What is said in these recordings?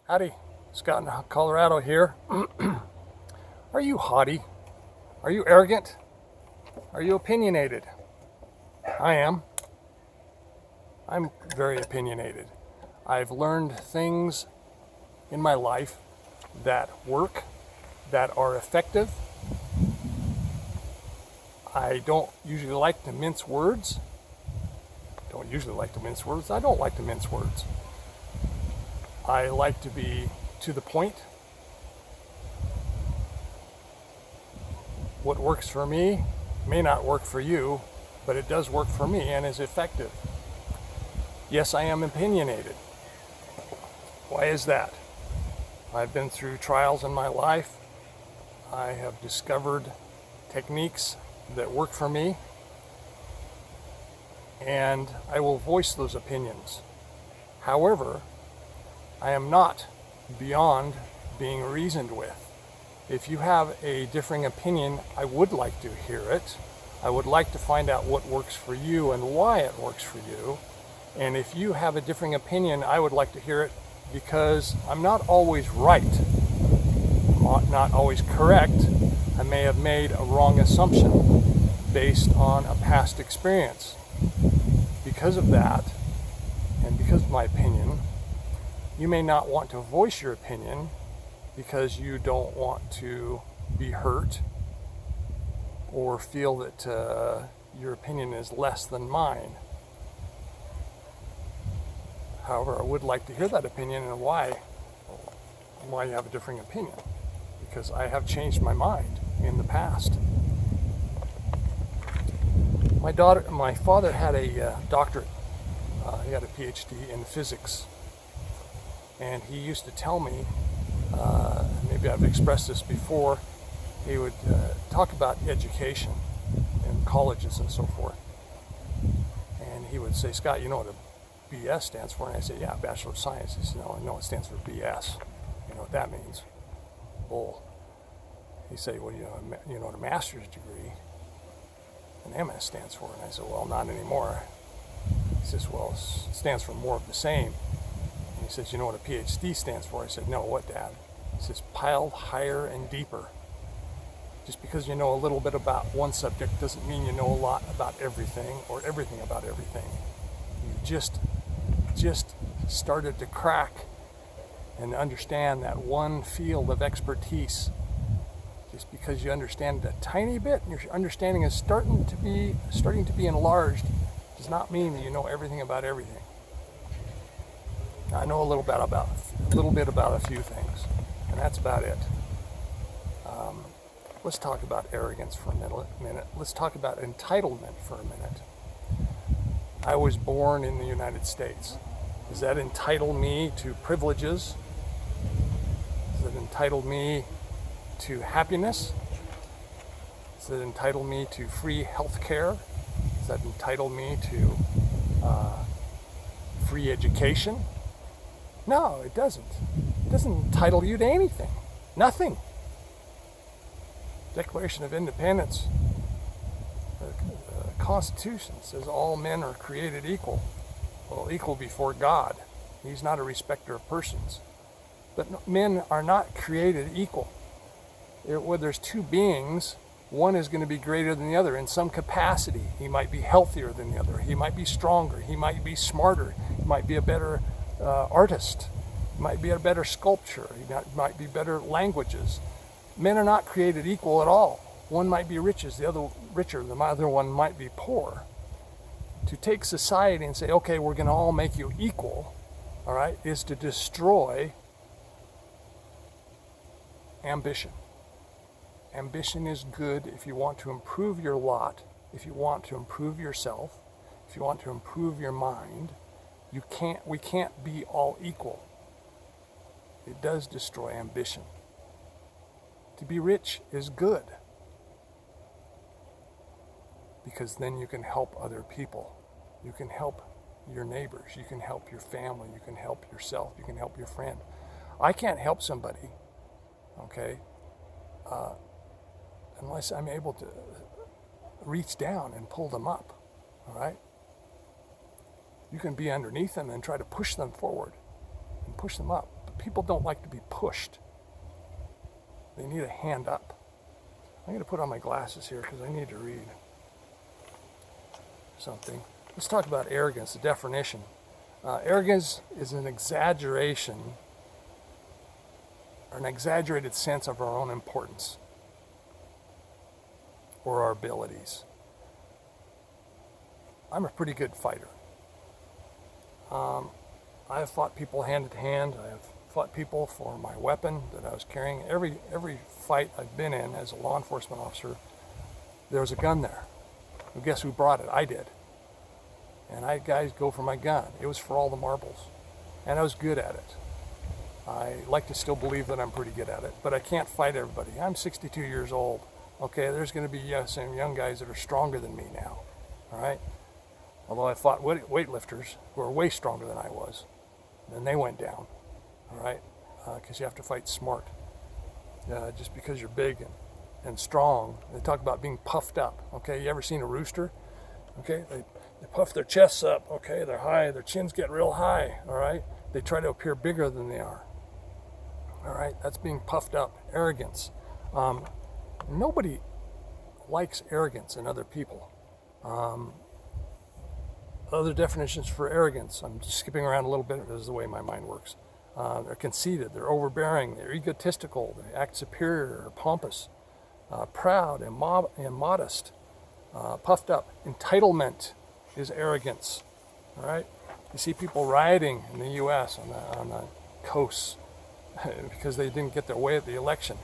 Howdy, Scott in Colorado here. Are you haughty? Are you arrogant? Are you opinionated? I am. I'm very opinionated. I've learned things in my life that work, that are effective. I don't usually like to mince words. I don't like to mince words. I like to be to the point. What works for me may not work for you, but it does work for me and is effective. Yes, I am opinionated. Why is that? I've been through trials in my life. I have discovered techniques that work for me, and I will voice those opinions. However, I am not beyond being reasoned with. If you have a differing opinion, I would like to hear it. I would like to find out what works for you and why it works for you. And if you have a differing opinion, I would like to hear it, because I'm not always right. I'm not always correct. I may have made a wrong assumption based on a past experience. Because of that, and because of my opinion, you may not want to voice your opinion because you don't want to be hurt or feel that your opinion is less than mine. However, I would like to hear that opinion and why you have a differing opinion, because I have changed my mind in the past. My father had a doctorate. He had a PhD in physics. And he used to tell me, maybe I've expressed this before, he would talk about education in colleges and so forth. And he would say, Scott, you know what a BS stands for? And I say, yeah, Bachelor of Science. He said, no, I know it stands for BS. You know what that means? Bull. He said, well, you know what a master's degree, an MS stands for? And I said, well, not anymore. He says, well, it stands for more of the same. He says, you know what a PhD stands for? I said, no, what, Dad? He says, piled higher and deeper. Just because you know a little bit about one subject doesn't mean you know a lot about everything or everything about everything. You just started to crack and understand that one field of expertise. Just because you understand it a tiny bit and your understanding is starting to be enlarged does not mean that you know everything about everything. I know a little bit about a few things, and that's about it. Let's talk about arrogance for a minute. Let's talk about entitlement for a minute. I was born in the United States. Does that entitle me to privileges? Does it entitle me to happiness? Does it entitle me to free health care? Does that entitle me to free education? No, it doesn't. It doesn't entitle you to anything. Nothing. Declaration of Independence, the Constitution says all men are created equal. Well, equal before God. He's not a respecter of persons. But men are not created equal. Where there's two beings, one is going to be greater than the other in some capacity. He might be healthier than the other. He might be stronger. He might be smarter. He might be a better artist. He might be a better sculptor. He might be better languages. Men are not created equal at all. One might be richer, the other one might be poor. To take society and say, okay, we're going to all make you equal, all right, is to destroy ambition. Ambition is good if you want to improve your lot, if you want to improve yourself, if you want to improve your mind. We can't be all equal. It does destroy ambition. To be rich is good, because then you can help other people. You can help your neighbors. You can help your family. You can help yourself. You can help your friend. I can't help somebody, okay, unless I'm able to reach down and pull them up, all right? You can be underneath them and try to push them forward and push them up. people don't like to be pushed. They need a hand up. I'm going to put on my glasses here because I need to read something. Let's talk about arrogance, the definition. Arrogance is an exaggeration or an exaggerated sense of our own importance or our abilities. I'm a pretty good fighter. I have fought people hand to hand. I have fought people for my weapon that I was carrying. Every fight I've been in as a law enforcement officer, there was a gun there. And guess who brought it? I did. And I guys go for my gun. It was for all the marbles. And I was good at it. I like to still believe that I'm pretty good at it, but I can't fight everybody. I'm 62 years old. Okay, there's going to be some young guys that are stronger than me now. All right? Although I fought weightlifters who are way stronger than I was. Then they went down. All right? Because you have to fight smart. Just because you're big and strong. They talk about being puffed up. Okay, you ever seen a rooster? Okay, they puff their chests up. Okay, they're high. Their chins get real high. All right? They try to appear bigger than they are. All right? That's being puffed up. Arrogance. Nobody likes arrogance in other people. Other definitions for arrogance, I'm skipping around a little bit, this is the way my mind works. They're conceited, they're overbearing, they're egotistical, they act superior or pompous, proud and modest, puffed up. Entitlement is arrogance, all right? You see people rioting in the U.S. on the coasts because they didn't get their way at the election.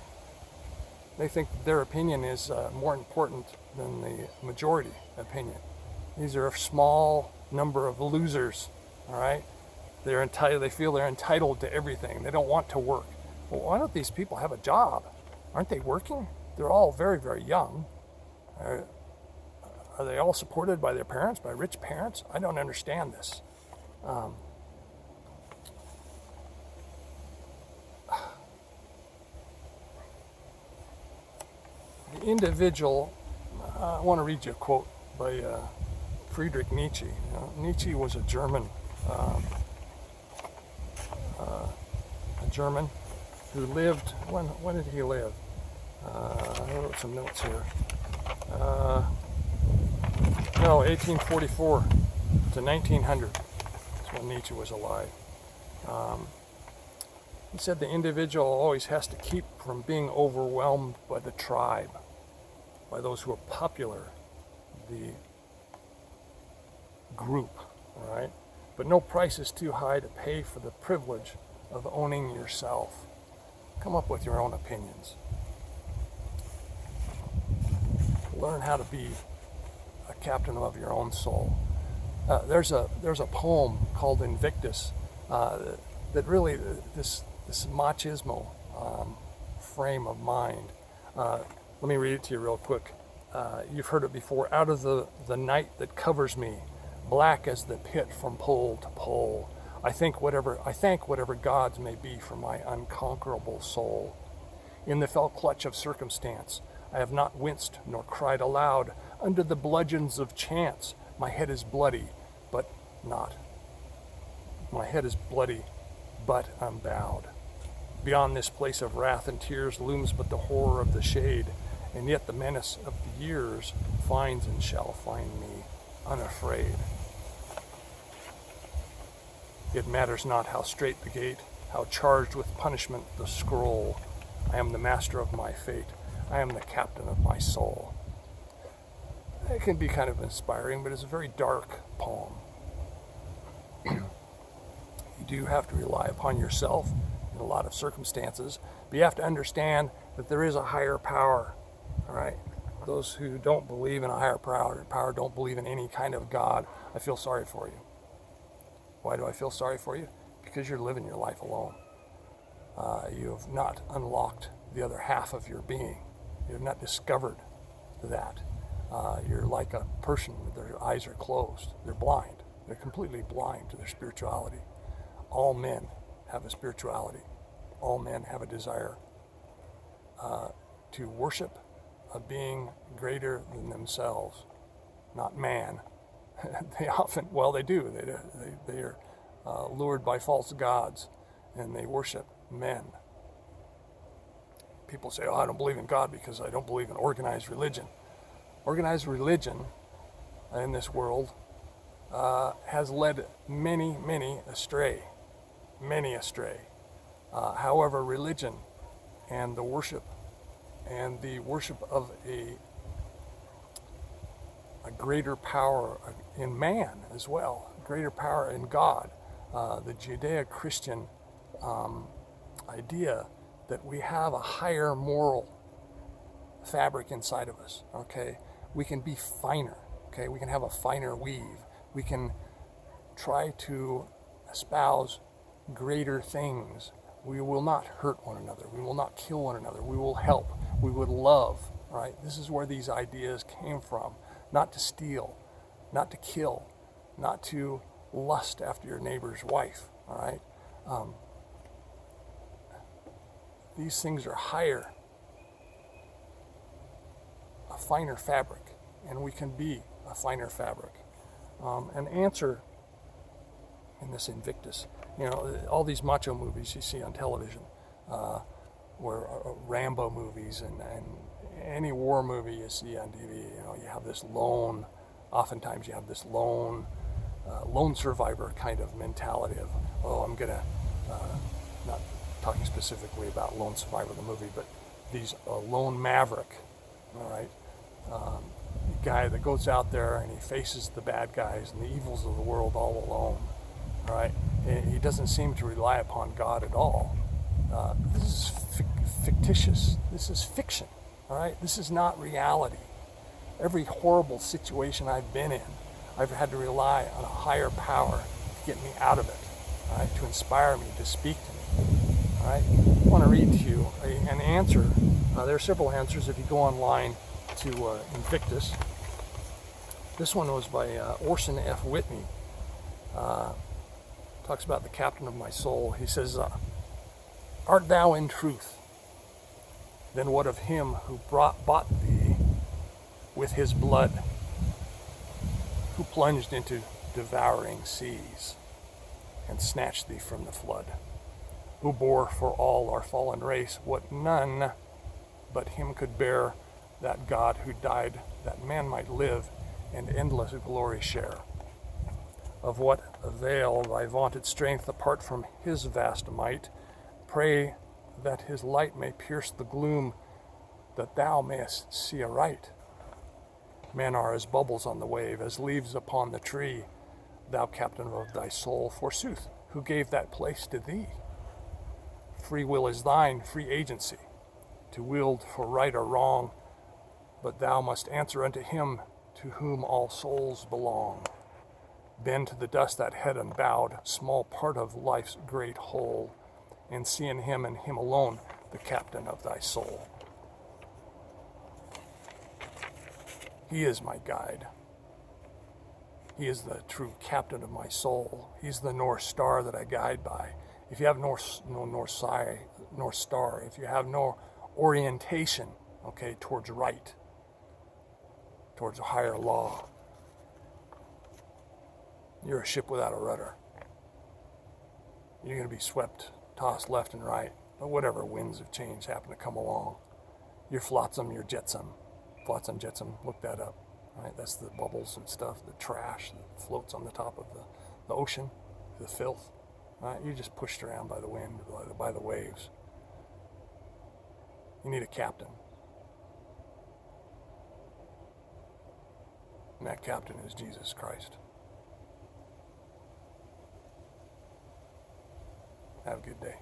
They think their opinion is more important than the majority opinion. These are a small number of losers, all right? They're entitled. They feel they're entitled to everything. They don't want to work. Well, why don't these people have a job? Aren't they working? They're all very, very young. Are they all supported by their parents, by rich parents? I don't understand this. The individual, I want to read you a quote by Friedrich Nietzsche. Nietzsche was a German who lived, when did he live? I wrote some notes here. 1844 to 1900. That's when Nietzsche was alive. He said the individual always has to keep from being overwhelmed by the tribe, by those who are popular, the group, all right? But no price is too high to pay for the privilege of owning yourself. Come up with your own opinions. Learn how to be a captain of your own soul. There's a poem called Invictus that really, this machismo frame of mind. Let me read it to you real quick. You've heard it before. Out of the night that covers me, black as the pit from pole to pole, I thank whatever gods may be for my unconquerable soul. In the fell clutch of circumstance, I have not winced nor cried aloud. Under the bludgeons of chance, my head is bloody, but not. My head is bloody, but unbowed. Beyond this place of wrath and tears looms but the horror of the shade, and yet the menace of the years finds and shall find me unafraid. It matters not how strait the gate, how charged with punishment the scroll. I am the master of my fate. I am the captain of my soul. It can be kind of inspiring, but it's a very dark poem. You do have to rely upon yourself in a lot of circumstances, but you have to understand that there is a higher power, all right? Those who don't believe in a higher power don't believe in any kind of God. I feel sorry for you. Why do I feel sorry for you? Because you're living your life alone. You have not unlocked the other half of your being. You have not discovered that. You're like a person with their eyes are closed. They're blind. They're completely blind to their spirituality. All men have a spirituality. All men have a desire to worship a being greater than themselves, not man. They often, well, they do. They are lured by false gods, and they worship men. People say, oh, I don't believe in God because I don't believe in organized religion. Organized religion in this world has led many, many astray. Many astray. However, religion and the worship of a greater power in man as well, greater power in God, the Judeo-Christian idea that we have a higher moral fabric inside of us, okay? We can be finer, okay? We can have a finer weave. We can try to espouse greater things. We will not hurt one another. We will not kill one another. We will help. We would love, right? This is where these ideas came from. Not to steal, not to kill, not to lust after your neighbor's wife, all right? These things are higher, a finer fabric, and we can be a finer fabric. An answer in this Invictus, you know, all these macho movies you see on television, or Rambo movies and any war movie you see on TV, you know, you have this oftentimes you have this lone survivor kind of mentality of, oh, I'm gonna, not talking specifically about lone survivor the movie, but these lone maverick, all right, the guy that goes out there and he faces the bad guys and the evils of the world all alone, all right. He doesn't seem to rely upon God at all. This is fictitious. This is fiction, all right. This is not reality. Every horrible situation I've been in, I've had to rely on a higher power to get me out of it, all right, to inspire me, to speak to me. All right, I want to read to you an answer. There are several answers if you go online to Invictus. This one was by Orson F. Whitney. Talks about the captain of my soul. He says, art thou in truth? Then what of him who bought thee with his blood, who plunged into devouring seas and snatched thee from the flood? Who bore for all our fallen race what none but him could bear, that God who died that man might live and endless glory share. Of what avail thy vaunted strength apart from his vast might? Pray that his light may pierce the gloom, that thou mayest see aright. Men are as bubbles on the wave, as leaves upon the tree. Thou captain of thy soul, forsooth, who gave that place to thee? Free will is thine, free agency, to wield for right or wrong, but thou must answer unto him to whom all souls belong. Bend to the dust that head unbowed, small part of life's great whole, and see in him and him alone the captain of thy soul. He is my guide. He is the true captain of my soul. He's the North Star that I guide by. If you have no North Star, if you have no orientation, okay, towards right, towards a higher law, you're a ship without a rudder. You're going to be swept, tossed left and right, but whatever winds of change happen to come along. You're flotsam, you're jetsam. Flotsam, jetsam, look that up. Right? That's the bubbles and stuff, the trash that floats on the top of the ocean, the filth. Right? You're just pushed around by the wind, by the waves. You need a captain. And that captain is Jesus Christ. Have a good day.